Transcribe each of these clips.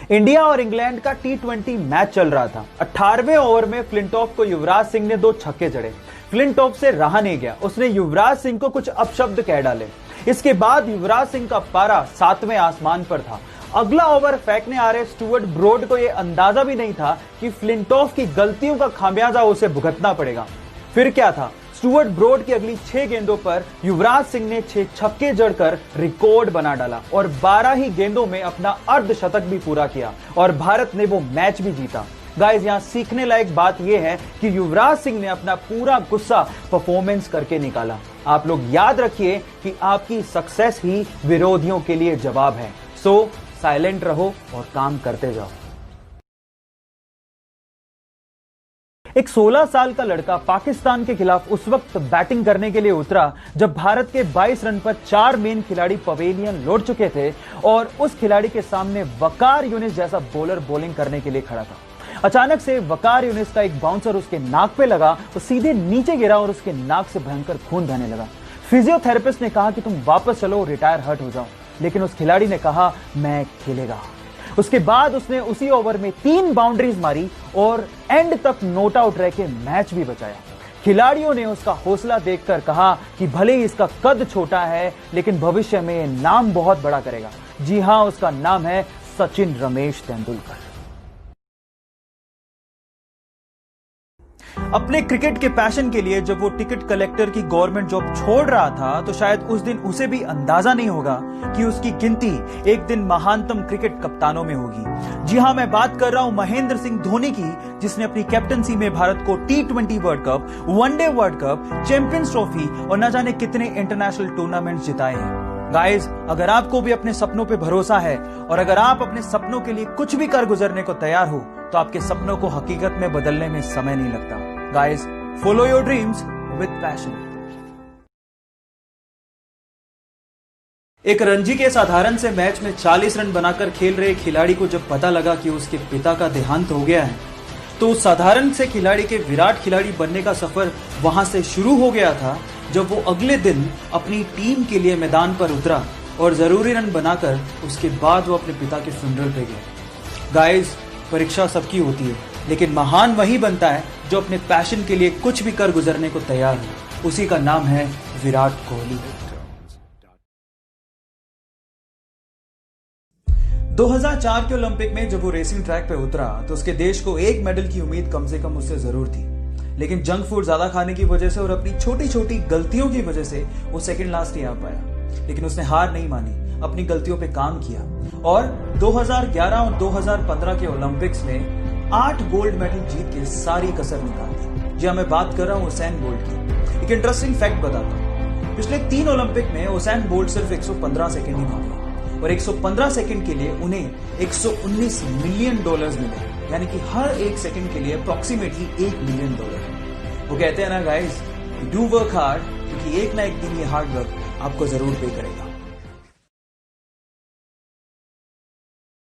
India और England का T20 match चल रहा था। 18वें ओवर में फ्लिंटॉफ को युवराज सिंह ने 2 छक्के जड़े। फ्लिंटॉफ से रहा नहीं गया, उसने युवराज सिंह को कुछ अपशब्द कह डाले। इसके बाद युवराज सिंह का पारा 7वें आसमान पर था। अगला ओवर फेंकने आ रहे स्टुअर्ट ब्रॉड को यह अंदाजा भी नहीं था कि फ्लिंटॉफ की गलतियों का खामियाजा उसे भुगतना पड़ेगा। फिर क्या था, स्टुअर्ट ब्रॉड की अगली 6 गेंदों पर युवराज सिंह ने 6 छक्के जड़कर रिकॉर्ड बना डाला और 12 ही गेंदों में अपना अर्धशतक भी पूरा किया और भारत ने वो मैच भी जीता। गाइस, यहां सीखने लायक बात यह है कि युवराज सिंह ने अपना पूरा गुस्सा परफॉर्मेंस करके निकाला। आप लोग याद रखिए कि आपकी सक्सेस ही विरोधियों के लिए जवाब है। सो साइलेंट रहो और काम करते जाओ। एक 16 साल का लड़का पाकिस्तान के खिलाफ उस वक्त बैटिंग करने के लिए उतरा जब भारत के 22 रन पर 4 मेन खिलाड़ी पवेलियन लौट चुके थे और उस खिलाड़ी के सामने वकार यूनिस जैसा बॉलर बॉलिंग करने के लिए खड़ा था। अचानक से वकार यूनिस का एक बाउंसर उसके नाक पे लगा, वो सीधे नीचे गिरा और उसके नाक से भयंकर खून बहने लगा। फिजियोथेरेपिस्ट ने कहा कि तुम वापस चलो, रिटायर हर्ट हो जाओ, लेकिन उस खिलाड़ी ने कहा मैं खेलेगा। उसके बाद उसने उसी ओवर में 3 बाउंड्रीज मारी और एंड तक नॉट आउट रह के मैच भी बचाया। खिलाड़ियों ने उसका हौसला देखकर कहा कि भले ही इसका कद छोटा है लेकिन भविष्य में नाम बहुत बड़ा करेगा। जी हां, उसका नाम है सचिन रमेश तेंदुलकर। अपने क्रिकेट के पैशन के लिए जब वो टिकट कलेक्टर की गवर्नमेंट जॉब छोड़ रहा था तो शायद उस दिन उसे भी अंदाजा नहीं होगा कि उसकी गिनती एक दिन महानतम क्रिकेट कप्तानों में होगी। जी हां, मैं बात कर रहा हूं महेंद्र सिंह धोनी की, जिसने अपनी कैप्टनसी में भारत को T20 world cup, one day world cup, champions trophy और न जाने कितने इंटरनेशनल टूर्नामेंट जिताए हैं। गाइस, अगर आपको भी अपने सपनों पे भरोसा है और अगर आप अपने सपनों के लिए कुछ भी कर गुजरने को तैयार हो तो आपके सपनों को हकीकत में बदलने में समय नहीं लगता। Guys, follow your dreams with passion. एक रणजी के साधारण से मैच में 40 रन बनाकर खेल रहे खिलाड़ी को जब पता लगा कि उसके पिता का देहांत हो गया है तो उस साधारण से खिलाड़ी के विराट खिलाड़ी बनने का सफर वहां से शुरू हो गया था जब वो अगले दिन अपनी टीम के लिए मैदान पर उतरा और जरूरी रन बनाकर उसके बाद वो अपने पिता के फ्यूनरल पे गया। गाइस, परीक्षा सबकी होती है लेकिन महान वही बनता है जो अपने पैशन के लिए कुछ भी कर गुजरने को तैयार है। उसी का नाम है विराट कोहली। 2004 के ओलंपिक में जब वो रेसिंग ट्रैक पे उतरा तो उसके देश को एक मेडल की उम्मीद कम से कम उससे जरूर थी, लेकिन जंक फूड ज्यादा खाने की वजह से और अपनी छोटी छोटी गलतियों की वजह से वो सेकंड लास्ट ही आ पाया। लेकिन उसने हार नहीं मानी, अपनी गलतियों पे काम किया और 2011 और 2015 के ओलंपिक्स में 8 गोल्ड मेडल जीत के सारी कसर निकाल दी। जी, मैं बात कर रहा हूं उसैन बोल्ट की। एक इंटरेस्टिंग फैक्ट बताता हूं, पिछले 3 ओलंपिक में उसैन बोल्ट सिर्फ 115 सेकंड ही भागे और 115 सेकंड के लिए उन्हें 119 मिलियन डॉलर्स मिले, यानी कि हर एक सेकंड के लिए अप्रोक्सीमेटली $1 मिलियन। वो कहते हैं ना गाइस, डू वर्क हार्ड, क्योंकि एक ना एक दिन ये हार्ड वर्क आपको जरूर पे करेगा।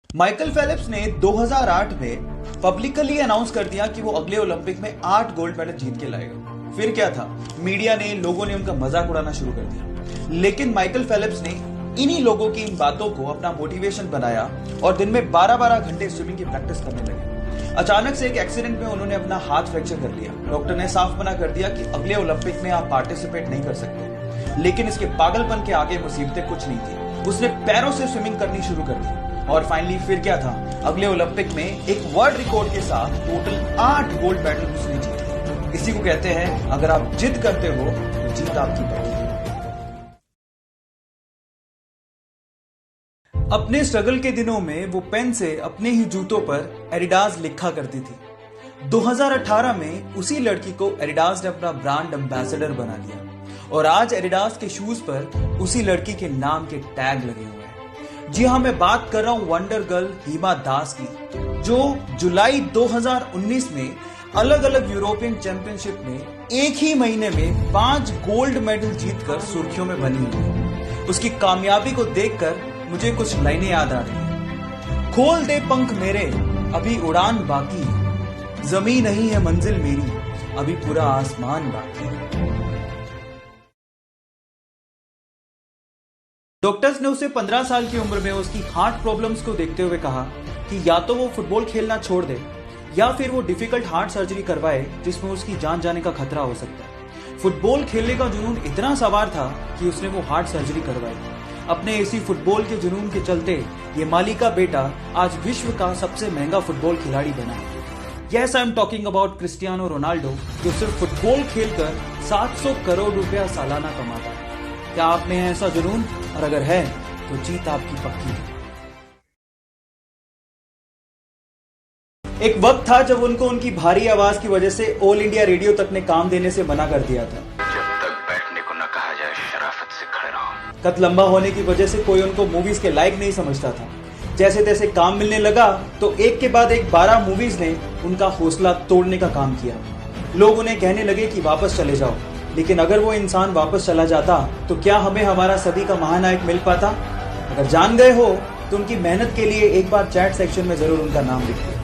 माइकल फेलिप्स ने 2008 में पब्लिकली अनाउंस कर दिया कि वो अगले ओलंपिक में 8 गोल्ड मेडल जीत के लाएगा। फिर क्या था, मीडिया ने, लोगों ने उनका मजाक उड़ाना शुरू कर दिया, लेकिन माइकल फेलिप्स ने इन्हीं लोगों की इन बातों को अपना मोटिवेशन बनाया और दिन में 12-12 घंटे स्विमिंग की प्रैक्टिस करने लगे। अचानक से एक एक्सीडेंट में उन्होंने अपना हाथ फ्रैक्चर कर लिया। डॉक्टर ने साफ मना कर दिया कि अगले ओलंपिक में आप पार्टिसिपेट नहीं कर सकते, लेकिन इसके पागलपन के आगे मुसीबतें कुछ नहीं थी। उसने पैरों से स्विमिंग करनी शुरू कर दी और फाइनली फिर क्या था, अगले ओलंपिक में एक वर्ल्ड रिकॉर्ड के साथ टोटल 8 गोल्ड मेडल उसने जीते। इसी को कहते हैं अगर आप जिद करते हो तो जीत आपकी पड़ेगी। अपने स्ट्रगल के दिनों में वो पेन से अपने ही जूतों पर एडिडास लिखा करती थी। 2018 में उसी लड़की को एडिडास ने अपना ब्रांड एम्बेसडर बना लिया और आज एडिडास के शूज पर उसी लड़की के नाम के टैग लगे हुए हैं। जी हां, मैं बात कर रहा हूं वंडर गर्ल हिमा दास की, जो जुलाई 2019 में अलग अलग यूरोपियन चैंपियनशिप में एक ही महीने में 5 गोल्ड मेडल जीतकर सुर्खियों में बनी हुई है। उसकी कामयाबी को देखकर मुझे कुछ लाइनें याद आ रही हैं। खोल दे पंख मेरे, अभी उड़ान बाकी है, जमीन नहीं है मंजिल मेरी, अभी पूरा आसमान बाकी है। डॉक्टर्स ने उसे 15 साल की उम्र में उसकी हार्ट प्रॉब्लम्स को देखते हुए कहा कि या तो वो फुटबॉल खेलना छोड़ दे या फिर वो डिफिकल्ट हार्ट सर्जरी करवाए जिसमें उसकी जान जाने का खतरा हो सकता है। फुटबॉल खेलने का जुनून इतना सवार था कि उसने वो हार्ट सर्जरी करवाई। अपने इसी फुटबॉल के जुनून के चलते ये माली का बेटा आज विश्व का सबसे महंगा फुटबॉल खिलाड़ी बना है। Yes, I am talking about Cristiano Ronaldo, जो सिर्फ फुटबॉल खेलकर 700 करोड़ रुपया सालाना कमाता है। क्या आप में है ऐसा जुनून? और अगर है तो जीत आपकी पक्की है। एक वक्त था जब उनको उनकी भारी आवाज की वजह से ऑल इंडिया रेडियो तक ने काम देने से मना कर दिया था। जब तक बैठने को न कहा जाए शराफत से खड़े रहो। कद लंबा होने की वजह से कोई उनको मूवीज के लायक नहीं समझता था। जैसे तैसे काम मिलने लगा तो एक के बाद एक 12 मूवीज ने उनका हौसला तोड़ने का काम किया। लोग उन्हें कहने लगे कि वापस चले जाओ, लेकिन अगर वो इंसान वापस चला जाता तो क्या हमें हमारा सदी का महानायक मिल पाता? अगर जान गए हो तो उनकी मेहनत के लिए एक बार चैट सेक्शन में जरूर उनका नाम लिखिए।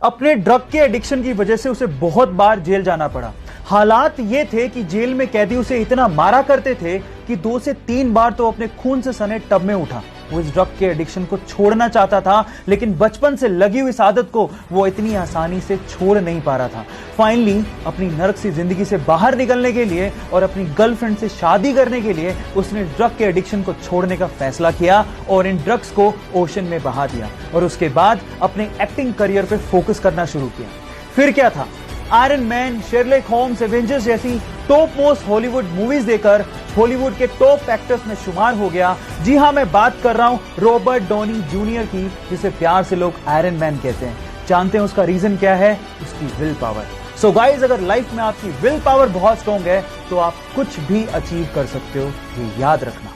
अपने ड्रग के एडिक्शन की वजह से उसे बहुत बार जेल जाना पड़ा। हालात ये थे कि जेल में कैदी उसे इतना मारा करते थे कि 2 से 3 बार तो अपने खून से सने टब में उठा। वो इस ड्रग के एडिक्शन को छोड़ना चाहता था, लेकिन बचपन से लगी हुई इस आदत को वो इतनी आसानी से छोड़ नहीं पा रहा था। फाइनली अपनी नर्क सी जिंदगी से बाहर निकलने के लिए और अपनी गर्लफ्रेंड से शादी करने के लिए उसने ड्रग के एडिक्शन को छोड़ने का फैसला किया और इन ड्रग्स को ओशन में बहा दिया और उसके बाद अपने एक्टिंग करियर पे फोकस करना शुरू किया। फिर क्या था, Iron Man, Sherlock Holmes, Avengers जैसी टॉप मोस्ट हॉलीवुड मूवीज देकर हॉलीवुड के टॉप एक्टर्स में शुमार हो गया। जी हां, मैं बात कर रहा हूं रॉबर्ट डॉनी जूनियर की, जिसे प्यार से लोग आयरन मैन कहते हैं। जानते हैं उसका रीजन क्या है? उसकी विल पावर। सो गाइज, अगर लाइफ में आपकी विल पावर बहुत स्ट्रॉन्ग है तो आप कुछ भी अचीव कर सकते हो, ये याद रखना।